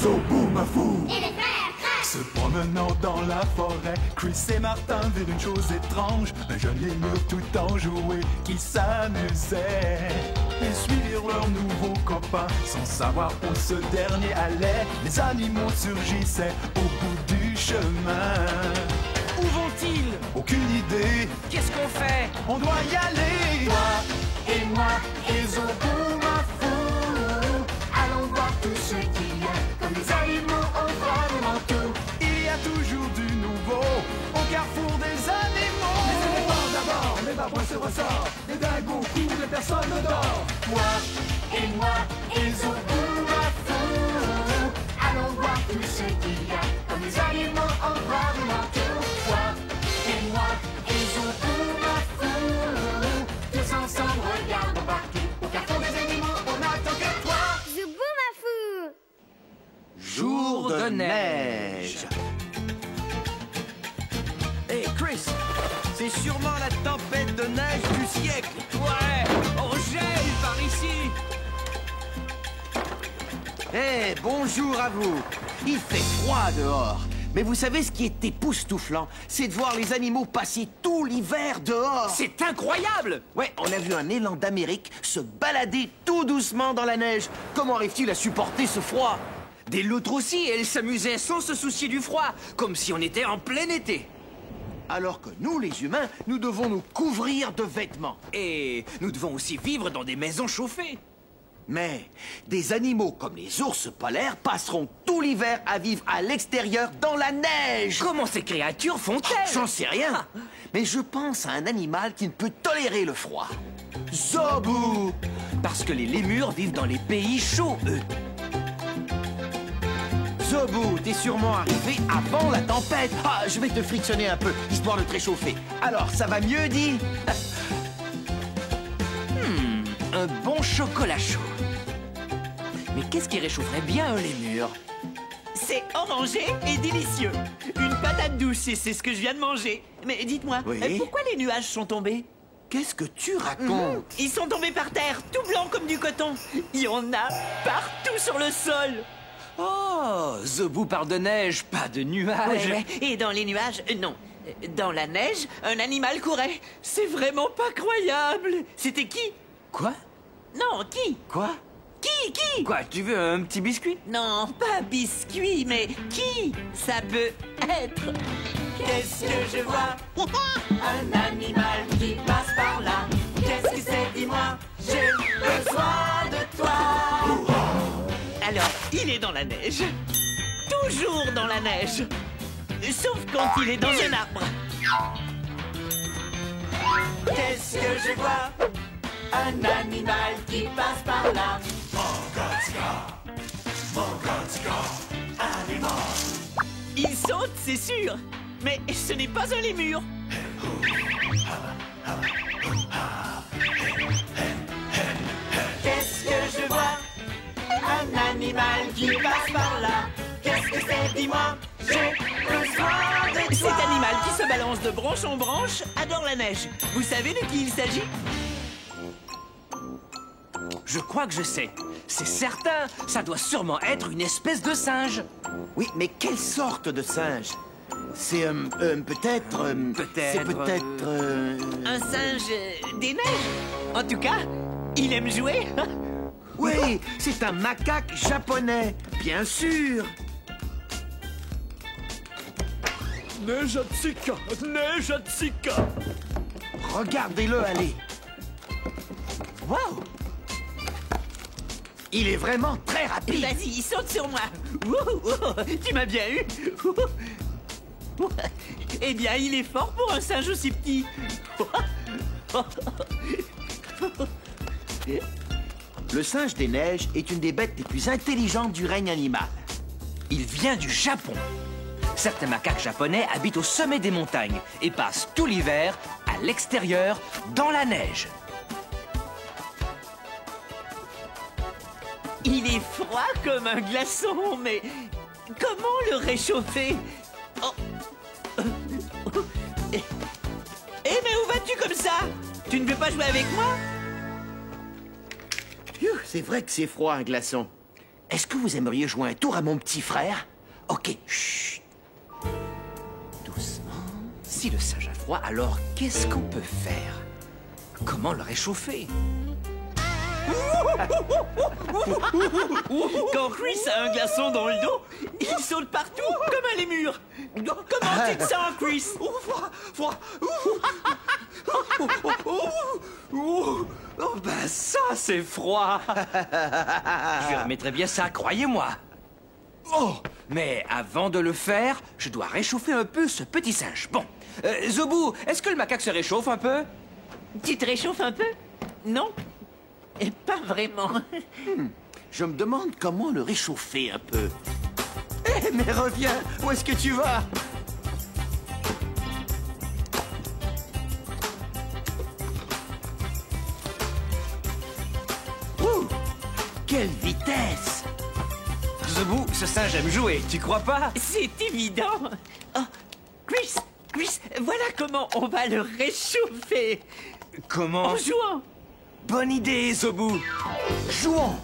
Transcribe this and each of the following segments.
Zoboomafoo Et les frères Crash. se promenant dans la forêt, Chris et Martin virent une chose étrange, un jeune lémur tout enjoué qui s'amusait. Ils suivirent leur nouveau copain sans savoir où ce dernier allait. Les animaux surgissaient au bout du chemin. Où vont-ils? Aucune idée, Qu'est-ce qu'on fait? on doit y aller. Toi et moi et Zoboomafoo, allons voir tout ce qu'il y a. Comme les animaux, on voit vraiment tout. Il y a toujours du nouveau au carrefour des animaux. Les éléphants d'abord, les babouins se ressortent, les dingos courent, les personnes dehors. Toi et moi et Zoboomafoo, allons voir tout ce qu'il y a. Comme les animaux, on voit vraiment tout. Toi et moi et Zoboomafoo, tous ensemble regardons partout. Au carrefour des animaux, on n'attend que toi. Zoboomafoo. Jour de neige. Hé, Chris, c'est sûrement la tempête de neige du siècle. Ouais, on gèle par ici. Eh, bonjour à vous. Il fait froid dehors. Mais vous savez ce qui est époustouflant? C'est de voir les animaux passer tout l'hiver dehors. C'est incroyable. Ouais, on a vu un élan d'Amérique se balader tout doucement dans la neige. Comment arrive-t-il à supporter ce froid? Des loutres aussi, elles s'amusaient sans se soucier du froid, comme si on était en plein été. Alors que nous, les humains, nous devons nous couvrir de vêtements. Et nous devons aussi vivre dans des maisons chauffées. Mais des animaux comme les ours polaires passeront tout l'hiver à vivre à l'extérieur dans la neige. Comment ces créatures font-elles? J'en sais rien. Mais je pense à un animal qui ne peut tolérer le froid. Zobou. Parce que les lémurs vivent dans les pays chauds, eux. Zobou, t'es sûrement arrivé avant la tempête. Ah, je vais te frictionner un peu, histoire de te réchauffer. Alors, ça va mieux, dis? Un bon chocolat chaud. Mais qu'est-ce qui réchaufferait bien un lémur? C'est orangé et délicieux. Une patate douce, et c'est ce que je viens de manger. Mais dites-moi, Oui? pourquoi les nuages sont tombés? Qu'est-ce que tu racontes? Ils sont tombés par terre, tout blancs comme du coton. Il y en a partout sur le sol. Oh, Zobou parle de neige, pas de nuages. Ouais. Et dans les nuages, non. Dans la neige, un animal courait. C'est vraiment pas croyable. C'était qui? Quoi? Non, qui? Quoi? Qui? Quoi, tu veux un petit biscuit? Non, pas biscuit, mais qui? Ça peut être. Qu'est-ce que je vois? Un animal qui passe par là. Qu'est-ce que c'est, dis-moi? J'ai besoin de toi. Alors, il est dans la neige. Toujours dans la neige. Sauf quand il est dans un arbre. Qu'est-ce que je vois? Un animal qui passe par là. Il saute, c'est sûr. Mais ce n'est pas un lémur. Qu'est-ce que je vois? Un animal qui passe par là. Qu'est-ce que c'est, dis-moi? J'ai besoin de toi. Cet animal qui se balance de branche en branche adore la neige. Vous savez de qui il s'agit? Je crois que je sais. C'est certain, ça doit sûrement être une espèce de singe. Oui, mais quelle sorte de singe? C'est peut-être... Peut-être, C'est peut-être... Un singe des neiges. En tout cas, il aime jouer. Oui, c'est un macaque japonais, bien sûr. Neige à Tsika, neige à Tsika. Regardez-le aller. Wow. Il est vraiment très rapide. Vas-y, saute sur moi. Wouhou, tu m'as bien eu. Eh bien, il est fort pour un singe aussi petit. Le singe des neiges est une des bêtes les plus intelligentes du règne animal. Il vient du Japon. Certains macaques japonais habitent au sommet des montagnes et passent tout l'hiver à l'extérieur dans la neige. Il est froid comme un glaçon, mais comment le réchauffer? Oh. Eh, mais où vas-tu comme ça? Tu ne veux pas jouer avec moi? C'est vrai que c'est froid, un glaçon. est-ce que vous aimeriez jouer un tour à mon petit frère? Ok, chut. Doucement. Si le singe a froid, alors qu'est-ce qu'on peut faire? Comment le réchauffer? Quand Chris a un glaçon dans le dos, il saute partout, comme un lémur. Comment tu te sens, Chris? Froid. Oh, ben ça, c'est froid. Je lui remettrai bien ça, croyez-moi. Oh, mais avant de le faire, je dois réchauffer un peu ce petit singe. Bon, Zobou, est-ce que le macaque se réchauffe un peu? Tu te réchauffes un peu? Non? Et pas vraiment. Je me demande comment le réchauffer un peu. Eh, mais reviens, où est-ce que tu vas? Ouh, quelle vitesse! Zobou, ce singe aime jouer, tu crois pas? C'est évident. Oh, Chris, voilà comment on va le réchauffer. Comment? En jouant. Bonne idée, Zobou. Jouons!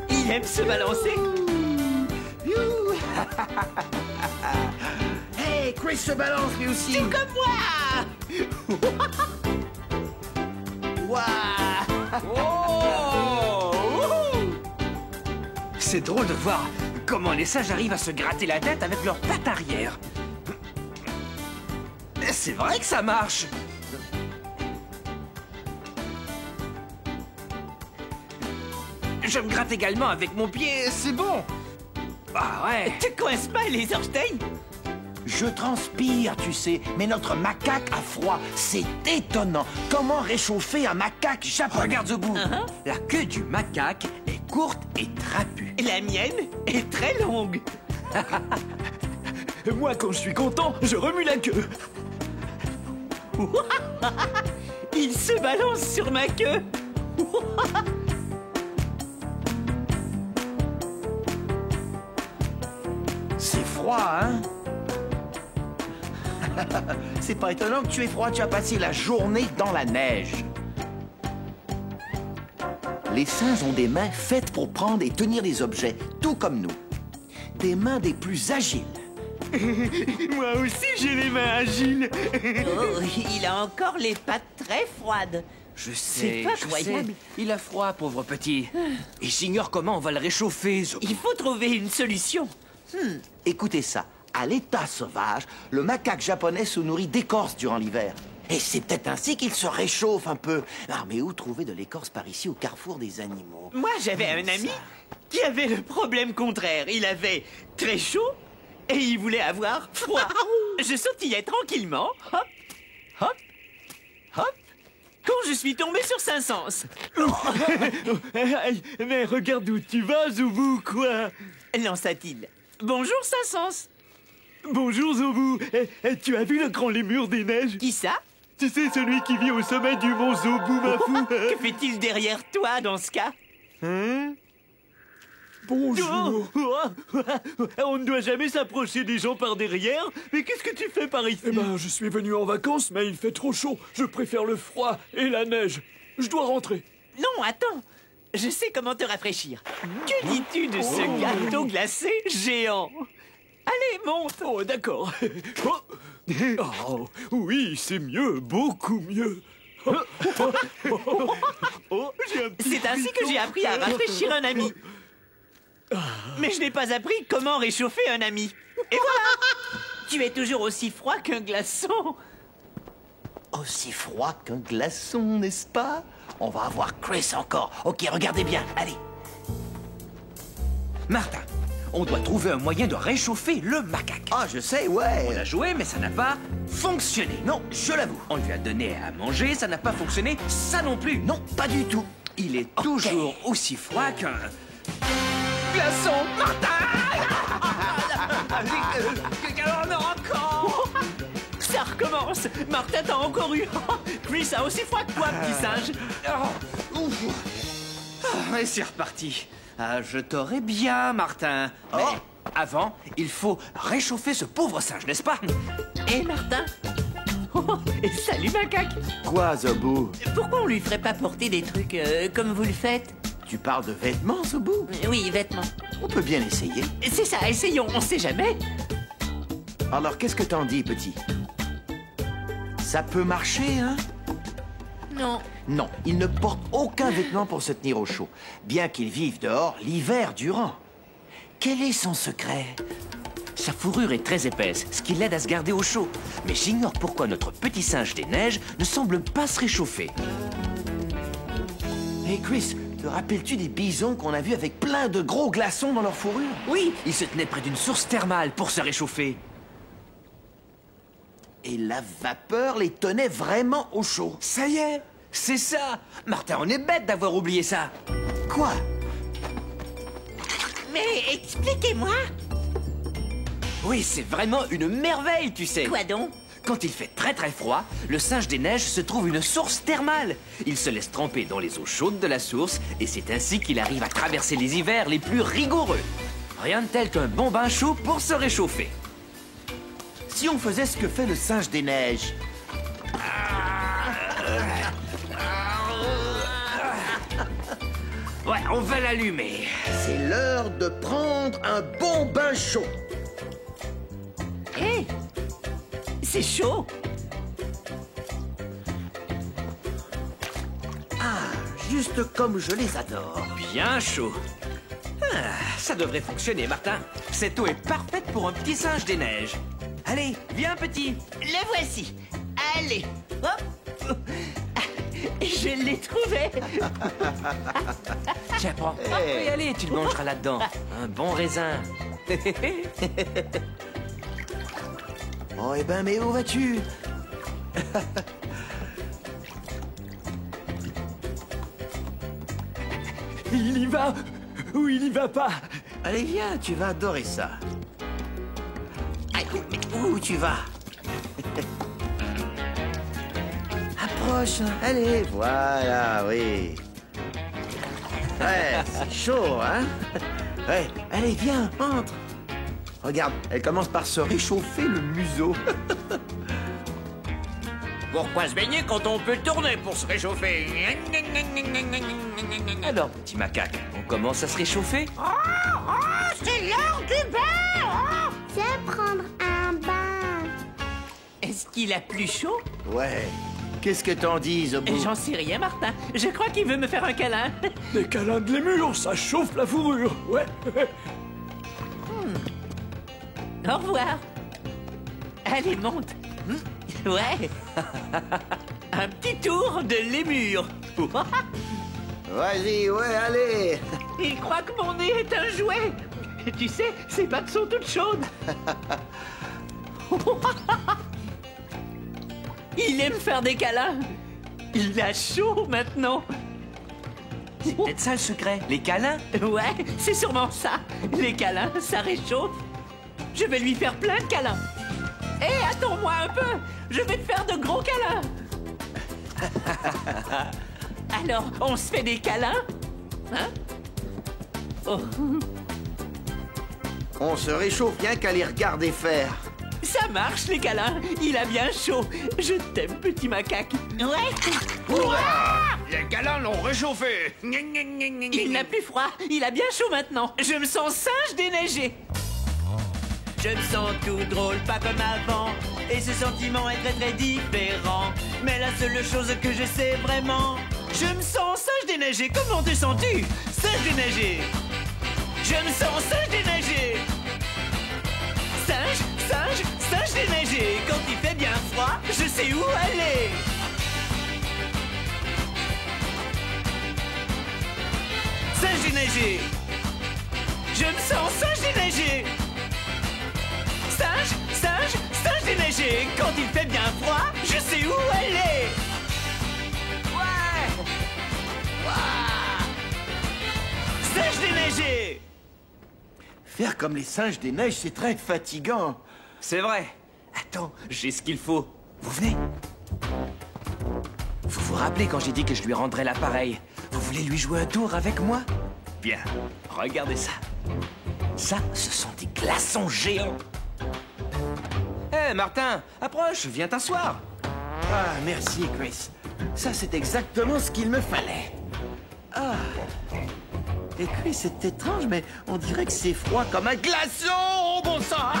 Il aime se balancer. Youhou. Hey, Chris se balance lui aussi! Tout comme moi. Waouh! C'est drôle de voir comment les singes arrivent à se gratter la tête avec leurs pattes arrière. C'est vrai que ça marche. Je me gratte également avec mon pied, c'est bon. Ah ouais. Tu coinces pas les orteils? Je transpire, tu sais, mais notre macaque a froid. C'est étonnant. Comment réchauffer un macaque japonais? Regarde Zobou. La queue du macaque est courte et trapue. La mienne est très longue. Moi, quand je suis content, je remue la queue. Il se balance sur ma queue. C'est froid, hein? C'est pas étonnant que tu aies froid, tu as passé la journée dans la neige. Les singes ont des mains faites pour prendre et tenir des objets, tout comme nous. Des mains des plus agiles. Moi aussi, j'ai les mains agiles. Oh, il a encore les pattes très froides. Je sais, pas je croyable. sais. Il a froid, pauvre petit. Et j'ignore comment on va le réchauffer, Zobou. Il faut trouver une solution. Écoutez ça. À l'état sauvage, le macaque japonais se nourrit d'écorce durant l'hiver. Et c'est peut-être ainsi qu'il se réchauffe un peu. Ah, mais où trouver de l'écorce par ici au carrefour des animaux? Moi, j'avais un ami qui avait le problème contraire. Il avait très chaud et il voulait avoir froid. Je sautillais tranquillement, hop, hop, hop, quand je suis tombé sur Saint-Saëns. Mais regarde où tu vas, Zobou, quoi. Lança-t-il. Bonjour Saint-Saëns. Bonjour, Zobou. Tu as vu le grand lémur des neiges? Qui ça? Tu sais, celui qui vit au sommet du mont Zobou, ma fou. Que fait-il derrière toi dans ce cas? Hein? Bonjour. On ne doit jamais s'approcher des gens par derrière. Mais qu'est-ce que tu fais par ici? Eh ben, je suis venu en vacances, mais il fait trop chaud. Je préfère le froid et la neige. Je dois rentrer. Non, attends. Je sais comment te rafraîchir. Que dis-tu de ce gâteau glacé géant? Allez, monte. Oh, d'accord. Oh, oui, c'est mieux, beaucoup mieux. C'est ainsi que j'ai appris à rafraîchir un ami. Mais je n'ai pas appris comment réchauffer un ami. Et voilà! Tu es toujours aussi froid qu'un glaçon. Aussi froid qu'un glaçon, n'est-ce pas? On va avoir Chris encore. Ok, regardez bien, allez. Martin, on doit trouver un moyen de réchauffer le macaque. Ah, je sais, ouais. On a joué, mais ça n'a pas fonctionné. Non, je l'avoue. On lui a donné à manger, ça n'a pas fonctionné, ça non plus. Non, pas du tout. Il est toujours aussi froid qu'un glaçon. Martin! Alors non, encore! Ça recommence. Martin t'a encore eu. Chris a aussi froid que toi, petit singe. Et c'est reparti. Ah, je t'aurais bien, Martin. Mais avant, il faut réchauffer ce pauvre singe, n'est-ce pas? Et Martin? Oh, salut macaque. Quoi, Zobou? Pourquoi on lui ferait pas porter des trucs comme vous le faites? Tu parles de vêtements, Zobou? Oui, vêtements. On peut bien l'essayer. C'est ça, essayons, on sait jamais. Alors, qu'est-ce que t'en dis, petit? Ça peut marcher, hein? Non. Non, il ne porte aucun vêtement pour se tenir au chaud, bien qu'il vive dehors l'hiver durant. Quel est son secret? Sa fourrure est très épaisse, ce qui l'aide à se garder au chaud. Mais j'ignore pourquoi notre petit singe des neiges ne semble pas se réchauffer. Hé Chris, te rappelles-tu des bisons qu'on a vus avec plein de gros glaçons dans leur fourrure? Oui, il se tenait près d'une source thermale pour se réchauffer. Et la vapeur les tenait vraiment au chaud. Ça y est, c'est ça. Martin, on est bête d'avoir oublié ça. Quoi? Mais expliquez-moi. Oui, c'est vraiment une merveille, tu sais. Quoi donc? Quand il fait très très froid, le singe des neiges se trouve une source thermale. Il se laisse tremper dans les eaux chaudes de la source et c'est ainsi qu'il arrive à traverser les hivers les plus rigoureux. Rien de tel qu'un bon bain chaud pour se réchauffer. Si on faisait ce que fait le singe des neiges. Ouais, on va l'allumer. C'est l'heure de prendre un bon bain chaud. Hé, c'est chaud. Juste comme je les adore. Bien chaud. Ah, ça devrait fonctionner, Martin. Cette eau est parfaite pour un petit singe des neiges. Allez, viens, petit. Le voici. Allez, hop. Je l'ai trouvé. Tiens, prends. Oui, allez, tu le mangeras là-dedans. Un bon raisin. Oh, eh ben, mais où vas-tu? Il y va ou il y va pas? Allez, viens, tu vas adorer ça. Où tu vas? Approche, allez, voilà, oui. Ouais, c'est chaud, hein? Ouais, allez, viens, entre. Regarde, elle commence par se réchauffer le museau. Pourquoi se baigner quand on peut tourner pour se réchauffer? Alors, petit macaque, on commence à se réchauffer? C'est l'heure du bain. C'est prendre un bain. Est-ce qu'il a plus chaud? Ouais. Qu'est-ce que t'en dis, Zobou? J'en sais rien, Martin. Je crois qu'il veut me faire un câlin. Des câlins de lémur, ça chauffe la fourrure, ouais. Au revoir. Allez, monte. Ouais. Un petit tour de lémur. Vas-y, ouais, allez. Il croit que mon nez est un jouet. Tu sais, ses pattes sont toutes chaudes. Il aime faire des câlins. Il a chaud maintenant. C'est peut-être ça le secret, les câlins? Ouais, c'est sûrement ça. Les câlins, ça réchauffe. Je vais lui faire plein de câlins. Hé, attends-moi un peu. Je vais te faire de gros câlins. Alors, on se fait des câlins? Hein? Oh, On se réchauffe rien qu'à les regarder faire. ça marche, les câlins. Il a bien chaud. Je t'aime, petit macaque. Ouais. Les câlins l'ont réchauffé. Il n'a plus froid. Il a bien chaud maintenant. Je me sens singe déneigé. Je me sens tout drôle, pas comme avant. Et ce sentiment est très très différent. Mais la seule chose que je sais vraiment, je me sens singe déneigé. Comment te sens-tu? Singe déneigé. Je me sens singe déneigé. Singe déneigé. Quand il fait bien froid, je sais où aller. Singe déneigé. Je me sens singe déneigé. Singe déneigé. Quand il fait bien froid, je sais où aller. Ouais. Singe déneigé. Faire comme les singes des neiges, c'est très fatigant. C'est vrai. Attends, j'ai ce qu'il faut. Vous venez? Vous vous rappelez quand j'ai dit que je lui rendrais l'appareil? Vous voulez lui jouer un tour avec moi? Bien, regardez ça. Ça, ce sont des glaçons géants. Hé, Martin, approche, viens t'asseoir. Ah, merci, Chris. Ça, c'est exactement ce qu'il me fallait. Ah. Et Chris, c'est étrange, mais on dirait que c'est froid comme un glaçon, oh bon sang.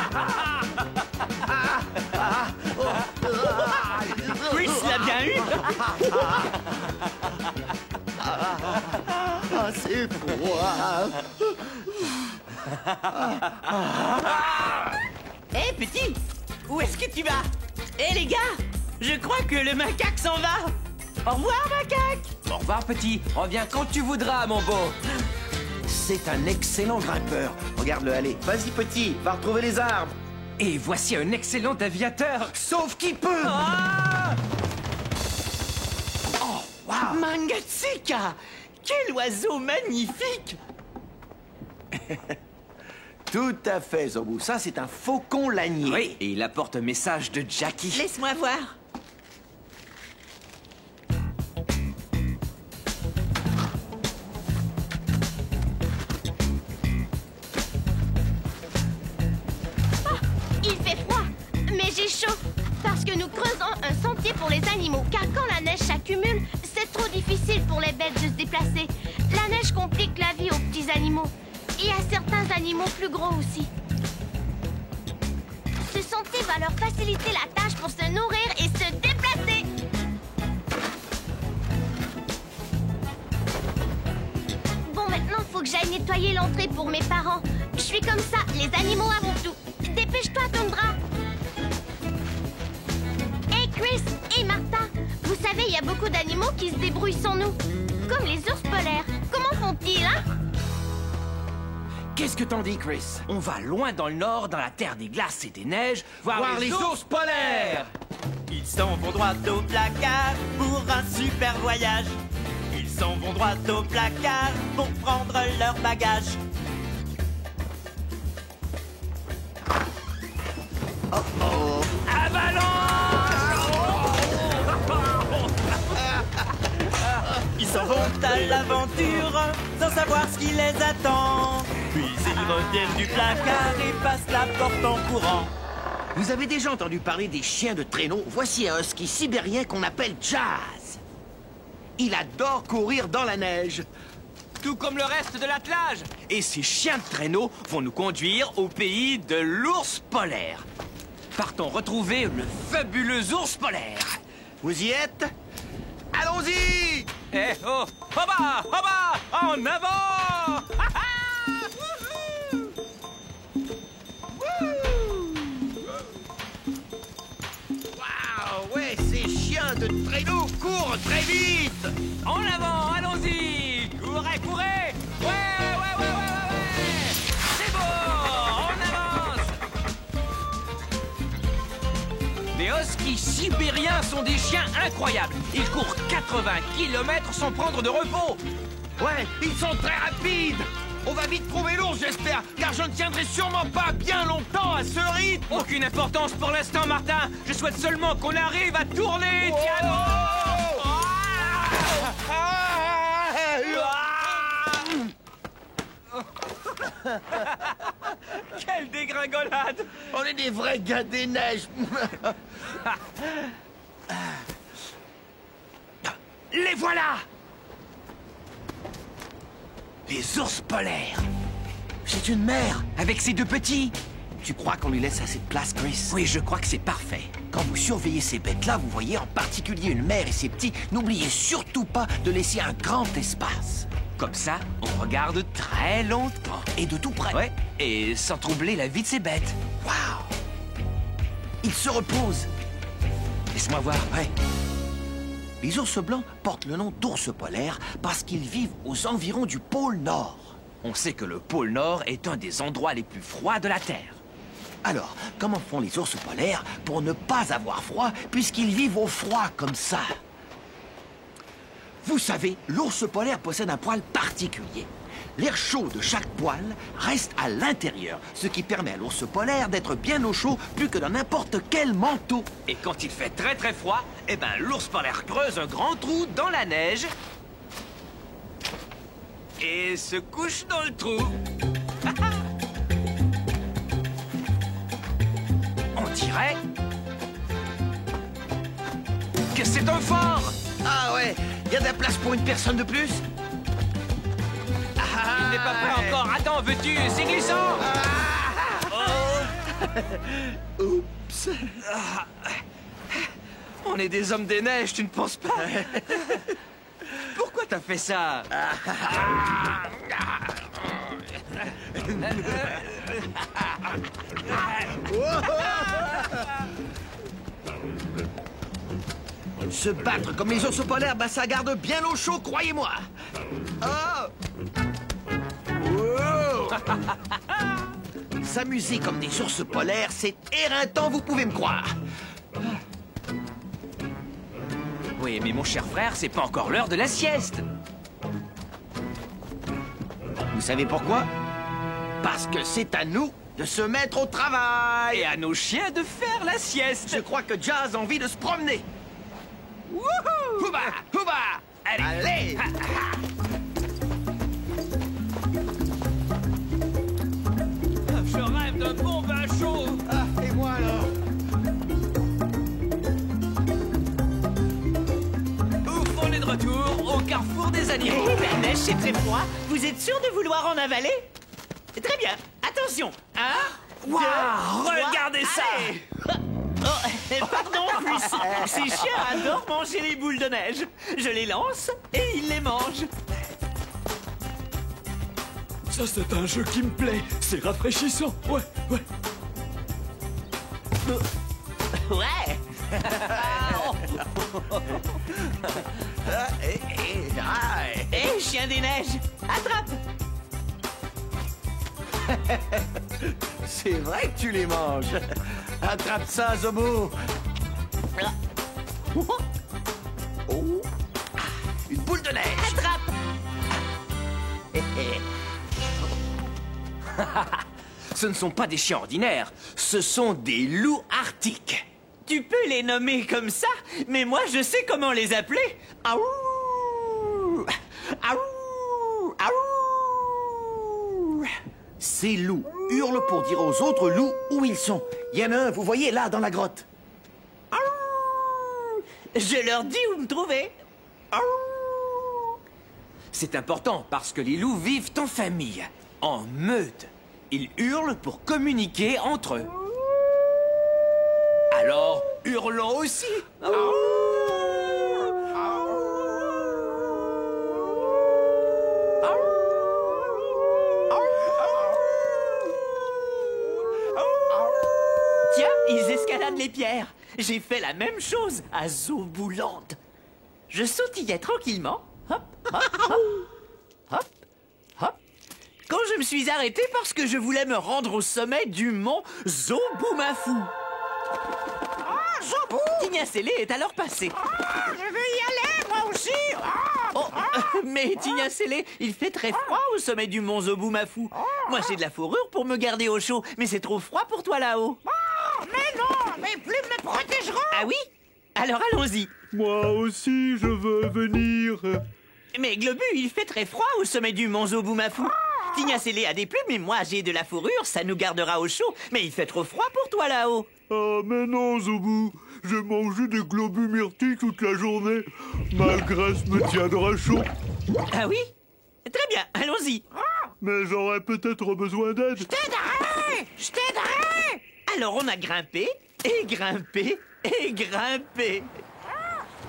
Chris l'a bien eu. Ah, c'est froid. Hé, petit, où est-ce que tu vas? Hé, les gars, je crois que le macaque s'en va. Au revoir, macaque. Au revoir, petit. Reviens quand tu voudras, mon beau. C'est un excellent grimpeur. Regarde-le aller. Vas-y, petit, va retrouver les arbres. Et voici un excellent aviateur. Sauf qu'il peut. Ah! Oh, wow. Mangatsika, quel oiseau magnifique. Tout à fait, Zobu. Ça, c'est un faucon lanier. Oui, et il apporte un message de Jackie. Laisse-moi voir. Il fait froid, mais j'ai chaud. Parce que nous creusons un sentier pour les animaux. Car quand la neige s'accumule, c'est trop difficile pour les bêtes de se déplacer. La neige complique la vie aux petits animaux. Et à certains animaux plus gros aussi. Ce sentier va leur faciliter la tâche pour se nourrir et se déplacer. Bon, maintenant, faut que j'aille nettoyer l'entrée pour mes parents. Je suis comme ça, les animaux avant tout. Dépêche-toi, Tundra. Hey, Chris et Martin, vous savez, il y a beaucoup d'animaux qui se débrouillent sans nous. Comme les ours polaires. Comment font-ils, hein? Qu'est-ce que t'en dis, Chris? On va loin dans le nord, dans la terre des glaces et des neiges, voir les ours polaires. Ils s'en vont droit au placard pour un super voyage. Ils s'en vont droit au placard pour prendre leur bagage. Ils s'en vont à l'aventure sans savoir ce qui les attend. Puis ils reviennent du placard et passent la porte en courant. Vous avez déjà entendu parler des chiens de traîneau? Voici un husky sibérien qu'on appelle Jazz. Il adore courir dans la neige. Tout comme le reste de l'attelage. Et ces chiens de traîneau vont nous conduire au pays de l'ours polaire. Partons retrouver le fabuleux ours polaire. Vous y êtes? Allons-y! Eh oh! Hoba! En avant! Waouh! Ouais, ces chiens de traîneau courent très vite! En avant, allons-y! Courez! Ouais! C'est beau! On avance! Les huskies sibériens sont des chiens incroyables. Ils courent 80 km sans prendre de repos. Ouais, ils sont très rapides! On va vite trouver l'ours, j'espère, car je ne tiendrai sûrement pas bien longtemps à ce rythme! Aucune importance pour l'instant, Martin. Je souhaite seulement qu'on arrive à tourner. Oh! Tiens, quelle dégringolade! On est des vrais gars des neiges! Les voilà! Les ours polaires! C'est une mère! Avec ses deux petits! Tu crois qu'on lui laisse assez de place, Chris? Oui, je crois que c'est parfait. Quand vous surveillez ces bêtes-là, vous voyez en particulier une mère et ses petits, n'oubliez surtout pas de laisser un grand espace. Comme ça, on regarde très longtemps. Et de tout près. Ouais, et sans troubler la vie de ces bêtes. Waouh! Ils se reposent. Laisse-moi voir. Ouais. Les ours blancs portent le nom d'ours polaires parce qu'ils vivent aux environs du pôle Nord. On sait que le pôle Nord est un des endroits les plus froids de la Terre. Alors, comment font les ours polaires pour ne pas avoir froid puisqu'ils vivent au froid comme ça? Vous savez, l'ours polaire possède un poil particulier. L'air chaud de chaque poil reste à l'intérieur, ce qui permet à l'ours polaire d'être bien au chaud plus que dans n'importe quel manteau. Et quand il fait très très froid, eh ben l'ours polaire creuse un grand trou dans la neige et se couche dans le trou. On dirait c'est un fort! Ah ouais, y a de la place pour une personne de plus? Il n'est pas prêt encore. Attends, veux-tu? C'est glissant! Oups. On est des hommes des neiges, tu ne penses pas? Pourquoi t'as fait ça? Se battre comme les ours polaires, bah ça garde bien au chaud, croyez-moi. Oh. Wow. S'amuser comme des ours polaires, c'est éreintant, vous pouvez me croire. Oui, mais mon cher frère, c'est pas encore l'heure de la sieste. Vous savez pourquoi? Parce que c'est à nous de se mettre au travail. Et à nos chiens de faire la sieste. Je crois que Jazz a envie de se promener. Wouhou! Houba, houba. Allez. Je rêve d'un bon vin chaud. Ah, et moi alors? Ouf, on est de retour au carrefour des animaux. La neige, c'est très froid. Vous êtes sûr de vouloir en avaler? Très bien. Attention. Waouh, regardez ça! Pardon, ces chiens adorent manger les boules de neige. Je les lance et ils les mangent. Ça, c'est un jeu qui me plaît. C'est rafraîchissant. Ouais. Ouais. Hé, chien des neiges, attrape. C'est vrai que tu les manges. Attrape ça, Zobo. Oh. Une boule de neige. Attrape. Ce ne sont pas des chiens ordinaires, ce sont des loups arctiques. Tu peux les nommer comme ça, mais moi je sais comment les appeler. Aouh. Aouh. Aouh. Ces loups hurlent pour dire aux autres loups où ils sont. Il y en a un, vous voyez, là, dans la grotte. Aouh. Je leur dis où me trouver. Aouh. C'est important parce que les loups vivent en famille, en meute. Ils hurlent pour communiquer entre eux. Alors, hurlons aussi. Tiens, ils escaladent les pierres. J'ai fait la même chose à Zobouland. Je sautillais tranquillement. Hop, hop, hop. Hop, hop. Quand je me suis arrêté parce que je voulais me rendre au sommet du mont Zoboumafou. Zobou! Tignacélé est alors passé. Je veux y aller, moi aussi. Mais Tignacélé, il fait très froid au sommet du mont Zoboumafou. Moi, j'ai de la fourrure pour me garder au chaud, mais c'est trop froid pour toi là-haut. Mais non, mes plumes me protégeront. Ah oui? Alors allons-y. Moi aussi, je veux venir. Mais Globu, il fait très froid au sommet du mont Zoboumafou. Tignacélé a des plumes et moi j'ai de la fourrure, ça nous gardera au chaud. Mais il fait trop froid pour toi là-haut. Ah, mais non, Zobou. J'ai mangé des globus myrtilles toute la journée. Ma graisse me tiendra chaud. Ah oui? Très bien, allons-y. Mais j'aurais peut-être besoin d'aide. Je t'aiderai. Alors on a grimpé, et grimpé, et grimpé.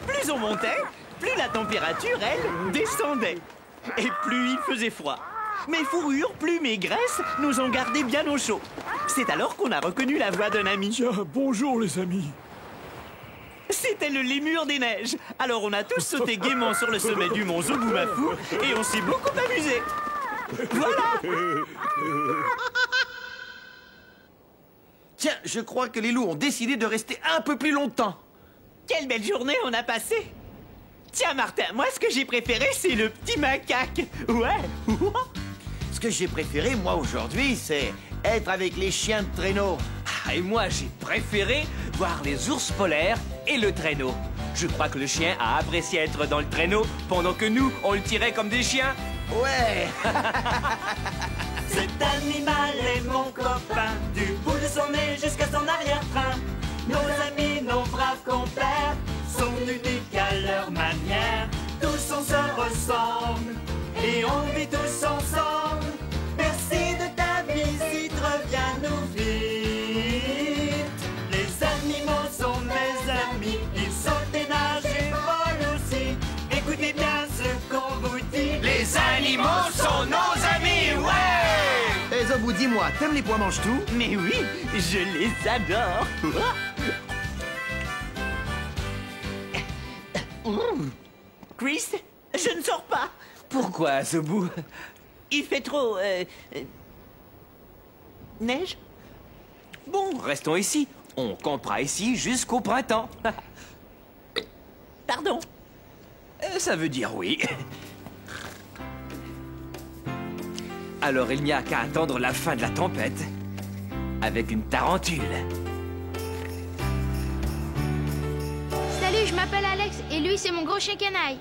Plus on montait, plus la température, elle, descendait. Et plus il faisait froid. Mes fourrures, plumes et graisses nous ont gardé bien au chaud. C'est alors qu'on a reconnu la voix d'un ami. Tiens, bonjour les amis. C'était le lémur des neiges. Alors on a tous sauté gaiement sur le sommet du mont Zoboumafou et on s'est beaucoup amusé. Voilà. Tiens, je crois que les loups ont décidé de rester un peu plus longtemps. Quelle belle journée on a passée. Tiens Martin, moi ce que j'ai préféré c'est le petit macaque. Ouais. Ce que j'ai préféré, moi, aujourd'hui, c'est être avec les chiens de traîneau. Et moi, j'ai préféré voir les ours polaires et le traîneau. Je crois que le chien a apprécié être dans le traîneau pendant que nous, on le tirait comme des chiens. Ouais. Cet animal est mon copain, du bout de son nez jusqu'à son arrière-train. Nos amis, nos braves compères, sont uniques à leur manière. Tous on se ressemble et on vit tous ensemble. Merci de ta visite, reviens-nous vite. Les animaux sont mes amis, ils sautent et nagent et volent aussi. Écoutez bien ce qu'on vous dit. Les animaux sont nos amis, ouais! Et Zobou, dis-moi, t'aimes les pois mange-tout? Mais oui, je les adore. Chris, je ne sors pas. Pourquoi, Zobou? Il fait trop... neige? Bon, restons ici. On campera ici jusqu'au printemps. Pardon. Ça veut dire oui. Alors il n'y a qu'à attendre la fin de la tempête. Avec une tarentule. Salut, je m'appelle Alex et lui c'est mon gros chien canaille.